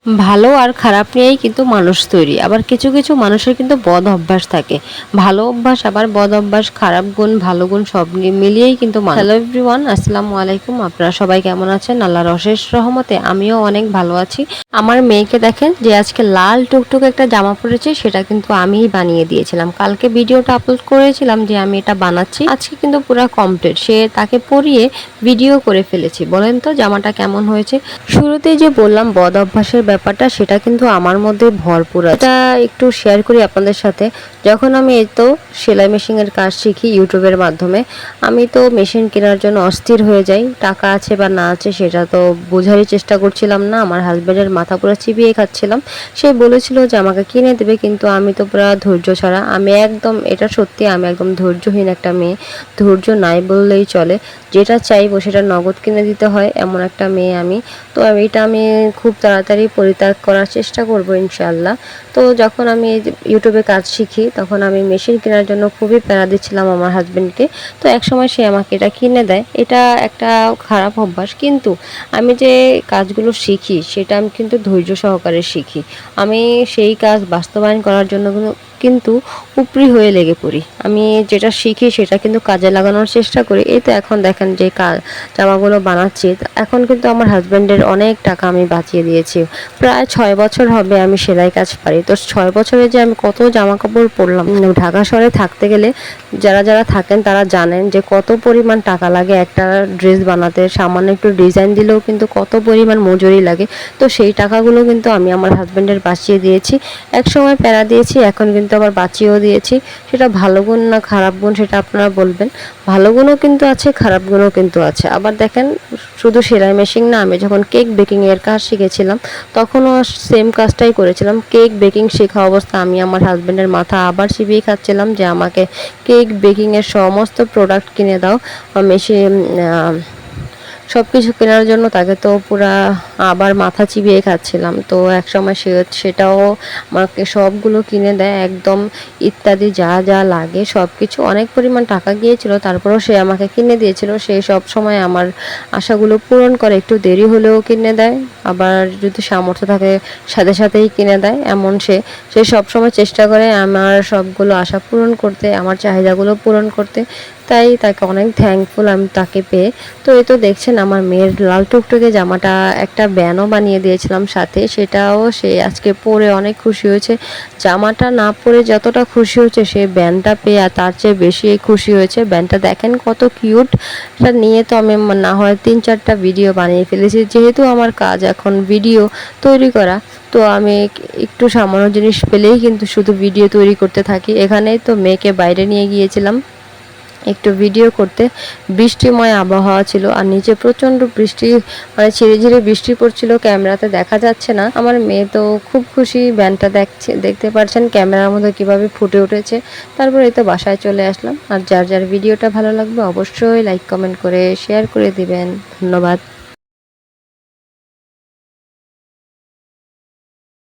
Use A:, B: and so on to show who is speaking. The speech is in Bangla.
A: ভালো আর খারাপ নিয়েই কিন্তু মানুষ তৈরি। আবার কিছু কিছু মানুষের কিন্তু বদ অভ্যাস থাকে। ভালো অভ্যাস আবার বদ অভ্যাস, খারাপ গুণ ভালো গুণ সব মিলিয়েই কিন্তু মানুষ। হ্যালো এভরিওয়ান, আসসালামু আলাইকুম। আপনারা সবাই কেমন আছেন? আল্লাহর অশেষ রহমতে আমিও অনেক ভালো আছি। আমার মেয়েকে দেখেন যে আজকে লাল টুকটুক একটা জামা পরেছে, সেটা কিন্তু আমিই বানিয়ে দিয়েছিলাম। কালকে ভিডিওটা আপলোড করেছিলাম যে আমি এটা বানাচ্ছি, আজকে কিন্তু পুরো কমপ্লিট। সে তাকে পরিয়ে ভিডিও করে ফেলেছি। বলেন তো জামাটা কেমন হয়েছে? শুরুতেই যে বললাম বদ অভ্যাসের ব্যাপারটা, সেটা কিন্তু আমার মধ্যে ভরপুর আছে। এটা একটু শেয়ার করি আপনাদের সাথে। যখন আমি এই তো সেলাই মেশিনের কাজ শিখি ইউটিউবের মাধ্যমে, আমি তো মেশিন কেনার জন্য অস্থির হয়ে যাই। টাকা আছে বা না আছে সেটা তো বোঝারই চেষ্টা করছিলাম না। আমার হাজব্যান্ডের মাথা পুরো চিবিয়ে খাচ্ছিলাম। সে বলেছিল যে আমাকে কিনে দেবে, কিন্তু আমি তো পুরো ধৈর্য ছাড়া। আমি একদম, এটা সত্যি, আমি একদম ধৈর্যহীন একটা মেয়ে। ধৈর্য নাই বললেই চলে। যেটা চাইবো সেটা নগদ কিনে দিতে হয়, এমন একটা মেয়ে আমি। তো এটা আমি খুব তাড়াতাড়ি পরিত্যাগ করার চেষ্টা করব ইনশাআল্লাহ। তো যখন আমি ইউটিউবে কাজ শিখি, তখন আমি মেশিন কেনার জন্য খুবই প্যারা দিচ্ছিলাম আমার হাজব্যান্ডকে। তো একসময় সে আমাকে এটা কিনে দেয়। এটা একটা খারাপ অভ্যাস, কিন্তু আমি যে কাজগুলো শিখি সেটা আমি কিন্তু ধৈর্য সহকারে শিখি। আমি সেই কাজ বাস্তবায়ন করার জন্য কিন্তু উপরি হয়ে লেগে পড়ি। আমি যেটা শিখি সেটা কিন্তু কাজে লাগানোর চেষ্টা করি। এই তো এখন দেখেন যে জামাগুলো বানাচ্ছি, এখন কিন্তু আমার হাজব্যান্ডের অনেক টাকা আমি বাঁচিয়ে দিয়েছি। প্রায় 6 বছর হবে আমি সেলাই কাজ পারি। তো 6 বছরে যে আমি কত জামা কাপড় পরলাম। ঢাকা শহরে থাকতে গেলে যারা যারা থাকেন তারা জানেন যে কত পরিমাণ টাকা লাগে একটা ড্রেস বানাতে। সামান্য একটু ডিজাইন দিলেও কিন্তু কত পরিমাণ মজুরি লাগে। তো সেই টাকাগুলো কিন্তু আমি আমার হাজব্যান্ডের বাঁচিয়ে দিয়েছি। এক সময় প্যারা দিয়েছি, এখন কিন্তু আবার বাঁচিয়েও দিয়েছি। সেটা ভালো গুণ না খারাপ গুণ সেটা আপনারা বলবেন। ভালো গুণও কিন্তু আছে, খারাপ গুণও কিন্তু আছে। আবার দেখেন, শুধু সেলাই মেশিন না, আমি যখন কেক বেকিংয়ের কাজ শিখেছিলাম তখনও সেম কাজটাই করেছিলাম। কেক বেকিং শেখা অবস্থা আমি আমার হাজব্যান্ডের মাথা আবার চিবিয়ে খাচ্ছিলাম যে আমাকে কেক বেকিংয়ের সমস্ত প্রোডাক্ট কিনে দাও। মেশিন সব কিছু কেনার জন্য তাকে তো পুরা আবার মাথা চিবিয়ে খাচ্ছিলাম। তো এক সময় সেটাও আমাকে সবগুলো কিনে দেয়, একদম ইত্যাদি যা যা লাগে সব কিছু। অনেক পরিমাণ টাকা গিয়েছিল, তারপরেও সে আমাকে কিনে দিয়েছিল। সে সব সময় আমার আশাগুলো পূরণ করে, একটু দেরি হলেও কিনে দেয়, আবার যদি সামর্থ্য থাকে সাথে সাথেই কিনে দেয়। এমন সে সব সময় চেষ্টা করে আমার সবগুলো আশা পূরণ করতে, আমার চাহিদাগুলো পূরণ করতে। তাই তাকে অনেক থ্যাঙ্কফুল আমি তাকে পেয়ে। তো এই তো দেখছেন আমার মেয়ের লাল টুকটুকে জামাটা একটা ব্যানও বানিয়ে দিয়েছিলাম সাথে, সেটাও সে আজকে পরে অনেক খুশি হয়েছে। জামাটা না পরে যতটা খুশি হয়েছে, সে ব্যানটা পেয়ে আর তার চেয়ে বেশি খুশি হয়েছে। ব্যানটা দেখেন কত কিউট। এটা নিয়ে তো আমি না হয় 3-4টা ভিডিও বানিয়ে ফেলেছি। যেহেতু আমার কাজ এখন ভিডিও তৈরি করা, তো আমি একটু সামান্য জিনিস পেলেই কিন্তু শুধু ভিডিও তৈরি করতে থাকি। এখানেই তো মেয়েকে বাইরে নিয়ে গিয়েছিলাম একটু ভিডিও করতে। বৃষ্টিময় আবহাওয়া ছিল আর নিচে প্রচণ্ড বৃষ্টি, মানে ঝিরে ঝিরে বৃষ্টি পড়ছিল, ক্যামেরাতে দেখা যাচ্ছে না। আমার মেয়ে তো খুব খুশি, ব্যান্ডটা দেখতে পাচ্ছেন ক্যামেরার মধ্যে কিভাবে ফুটে উঠেছে। তারপরে এই তো বাসায় চলে আসলাম। আর যার যার ভিডিওটা ভালো লাগবে অবশ্যই লাইক কমেন্ট করে শেয়ার করে দিবেন। ধন্যবাদ।